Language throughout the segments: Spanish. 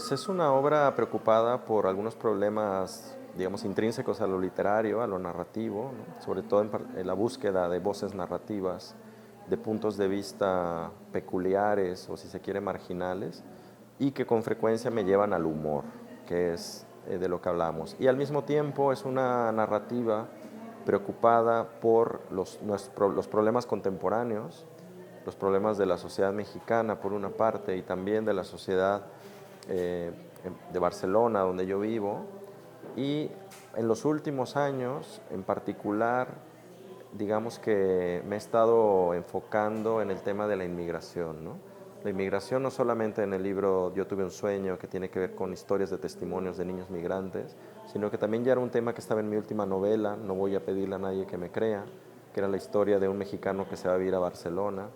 Pues es una obra preocupada por algunos problemas, digamos, intrínsecos a lo literario, a lo narrativo, ¿no? Sobre todo en la búsqueda de voces narrativas, de puntos de vista peculiares o, si se quiere, marginales, y que con frecuencia me llevan al humor, que es de lo que hablamos. Y al mismo tiempo es una narrativa preocupada por los problemas contemporáneos, los problemas de la sociedad mexicana por una parte y también de la sociedad eh, de Barcelona, donde yo vivo. Y en los últimos años, en particular, digamos que me he estado enfocando en el tema de la inmigración, ¿no? La inmigración no solamente en el libro Yo tuve un sueño, que tiene que ver con historias de testimonios de niños migrantes, sino que también ya era un tema que estaba en mi última novela, No voy a pedirle a nadie que me crea, que era la historia de un mexicano que se va a vivir a Barcelona.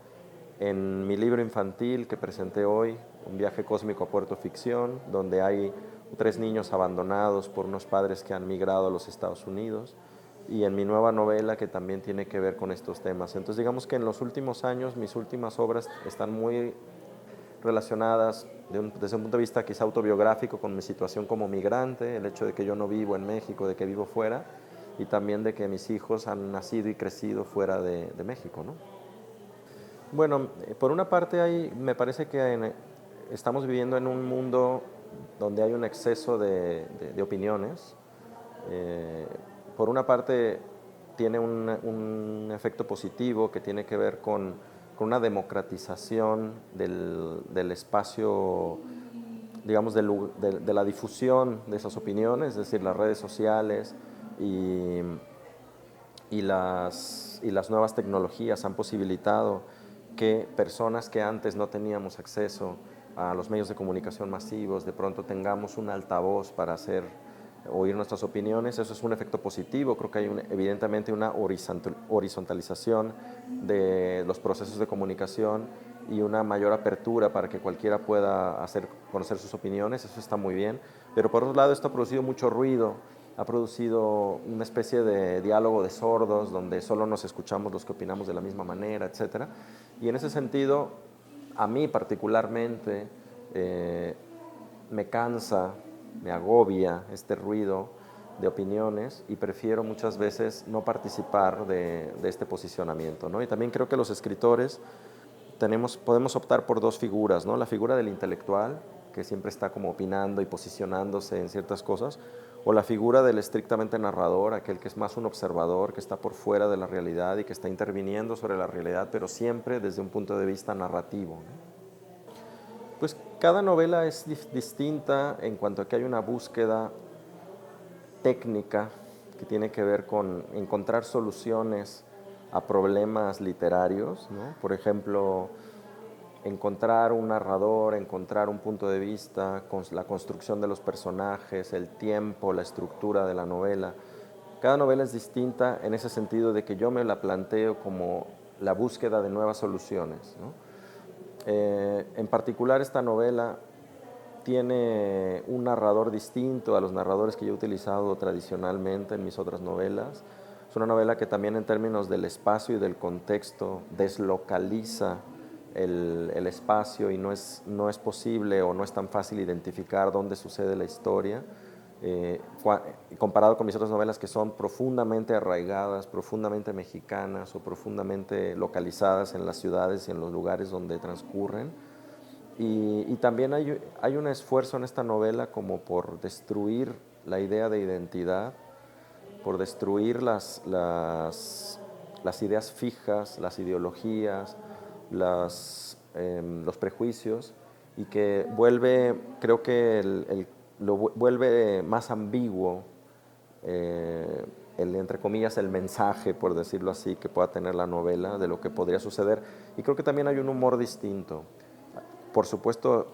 En mi libro infantil que presenté hoy, Un viaje cósmico a Puerto Ficción, donde hay 3 niños abandonados por unos padres que han migrado a los Estados Unidos, y en mi nueva novela que también tiene que ver con estos temas. Entonces digamos que en los últimos años mis últimas obras están muy relacionadas desde un punto de vista quizá autobiográfico con mi situación como migrante, el hecho de que yo no vivo en México, de que vivo fuera, y también de que mis hijos han nacido y crecido fuera de México, ¿no? Bueno, por una parte me parece que estamos viviendo en un mundo donde hay un exceso de opiniones. Eh, por una parte tiene un efecto positivo que tiene que ver con una democratización del espacio, digamos, de la difusión de esas opiniones, es decir, las redes sociales y, y las nuevas tecnologías han posibilitado que personas que antes no teníamos acceso a los medios de comunicación masivos, de pronto tengamos un altavoz para oír nuestras opiniones. Eso es un efecto positivo. Creo que hay evidentemente una horizontalización de los procesos de comunicación y una mayor apertura para que cualquiera pueda hacer conocer sus opiniones. Eso está muy bien. Pero por otro lado, esto ha producido mucho ruido, ha producido una especie de diálogo de sordos, donde solo nos escuchamos los que opinamos de la misma manera, etcétera. Y en ese sentido, a mí particularmente, me cansa, me agobia este ruido de opiniones y prefiero muchas veces no participar de este posicionamiento, ¿no? Y también creo que los escritores podemos optar por dos figuras, ¿no? La figura del intelectual, que siempre está como opinando y posicionándose en ciertas cosas, o la figura del estrictamente narrador, aquel que es más un observador, que está por fuera de la realidad y que está interviniendo sobre la realidad, pero siempre desde un punto de vista narrativo, ¿no? Pues cada novela es distinta en cuanto a que hay una búsqueda técnica que tiene que ver con encontrar soluciones a problemas literarios, ¿no? Por ejemplo, encontrar un narrador, encontrar un punto de vista, con la construcción de los personajes, el tiempo, la estructura de la novela. Cada novela es distinta en ese sentido de que yo me la planteo como la búsqueda de nuevas soluciones, ¿no? En particular esta novela tiene un narrador distinto a los narradores que yo he utilizado tradicionalmente en mis otras novelas. Es una novela que también en términos del espacio y del contexto deslocaliza el espacio y no es posible o no es tan fácil identificar dónde sucede la historia, comparado con mis otras novelas que son profundamente arraigadas, profundamente mexicanas o profundamente localizadas en las ciudades y en los lugares donde transcurren. Y también hay un esfuerzo en esta novela como por destruir la idea de identidad, por destruir las ideas fijas, las ideologías, los prejuicios, y que creo que lo vuelve más ambiguo, entre comillas, el mensaje, por decirlo así, que pueda tener la novela de lo que podría suceder. Y creo que también hay un humor distinto. Por supuesto,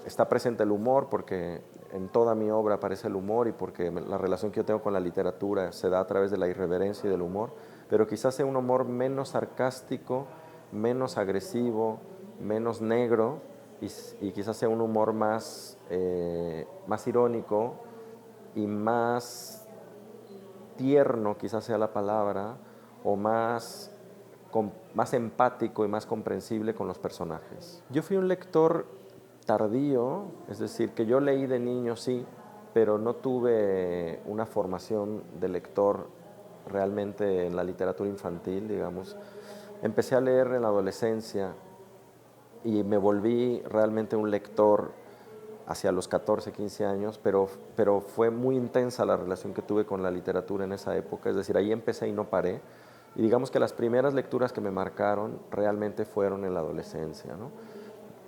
está presente el humor porque en toda mi obra aparece el humor y porque la relación que yo tengo con la literatura se da a través de la irreverencia y del humor, pero quizás sea un humor menos sarcástico, menos agresivo, menos negro y quizás sea un humor más irónico y más tierno, quizás sea la palabra, o más empático y más comprensible con los personajes. Yo fui un lector tardío, es decir, que yo leí de niño, sí, pero no tuve una formación de lector realmente en la literatura infantil, digamos. Empecé a leer en la adolescencia y me volví realmente un lector hacia los 14, 15 años, pero fue muy intensa la relación que tuve con la literatura en esa época, es decir, ahí empecé y no paré. Y digamos que las primeras lecturas que me marcaron realmente fueron en la adolescencia, ¿no?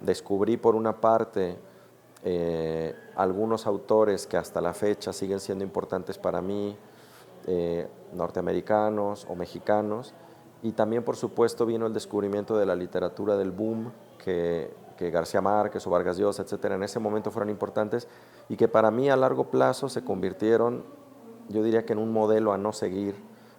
Descubrí por una parte algunos autores que hasta la fecha siguen siendo importantes para mí, norteamericanos o mexicanos, y también por supuesto vino el descubrimiento de la literatura del boom, que García Márquez o Vargas Llosa, etcétera, en ese momento fueron importantes y que para mí a largo plazo se convirtieron, yo diría que en un modelo a no seguir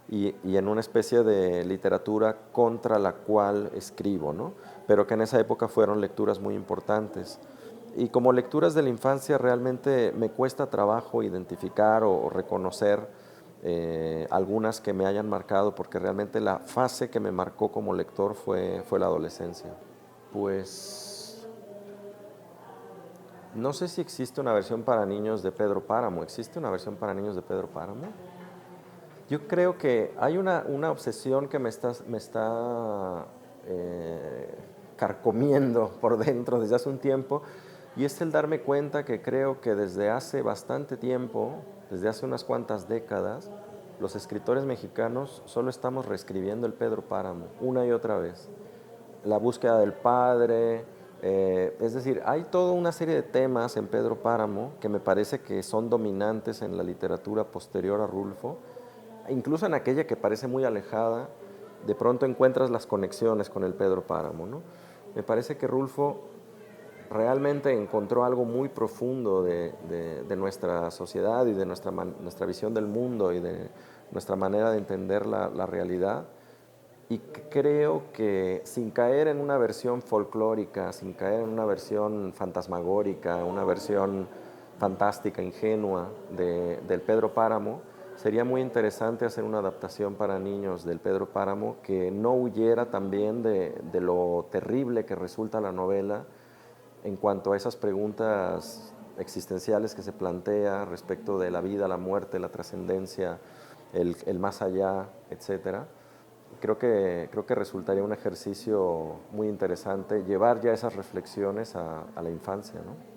y en una especie de literatura contra la cual escribo, ¿no? Pero que en esa época fueron lecturas muy importantes. Y como lecturas de la infancia realmente me cuesta trabajo identificar o reconocer algunas que me hayan marcado, porque realmente la fase que me marcó como lector fue la adolescencia. Pues no sé si existe una versión para niños de Pedro Páramo. ¿Existe una versión para niños de Pedro Páramo? Yo creo que hay una obsesión que me está carcomiendo por dentro desde hace un tiempo, y es el darme cuenta que creo que desde hace bastante tiempo, desde hace unas cuantas décadas, los escritores mexicanos solo estamos reescribiendo el Pedro Páramo una y otra vez. La búsqueda del padre, es decir, hay toda una serie de temas en Pedro Páramo que me parece que son dominantes en la literatura posterior a Rulfo, incluso en aquella que parece muy alejada, de pronto encuentras las conexiones con el Pedro Páramo, ¿no? Me parece que Rulfo realmente encontró algo muy profundo de nuestra sociedad y de nuestra visión del mundo y de nuestra manera de entender la realidad. Y creo que sin caer en una versión folclórica, sin caer en una versión fantasmagórica, una versión fantástica, ingenua del Pedro Páramo, sería muy interesante hacer una adaptación para niños del Pedro Páramo que no huyera también de lo terrible que resulta la novela en cuanto a esas preguntas existenciales que se plantea respecto de la vida, la muerte, la trascendencia, el más allá, etcétera. Creo que resultaría un ejercicio muy interesante llevar ya esas reflexiones a la infancia, ¿no?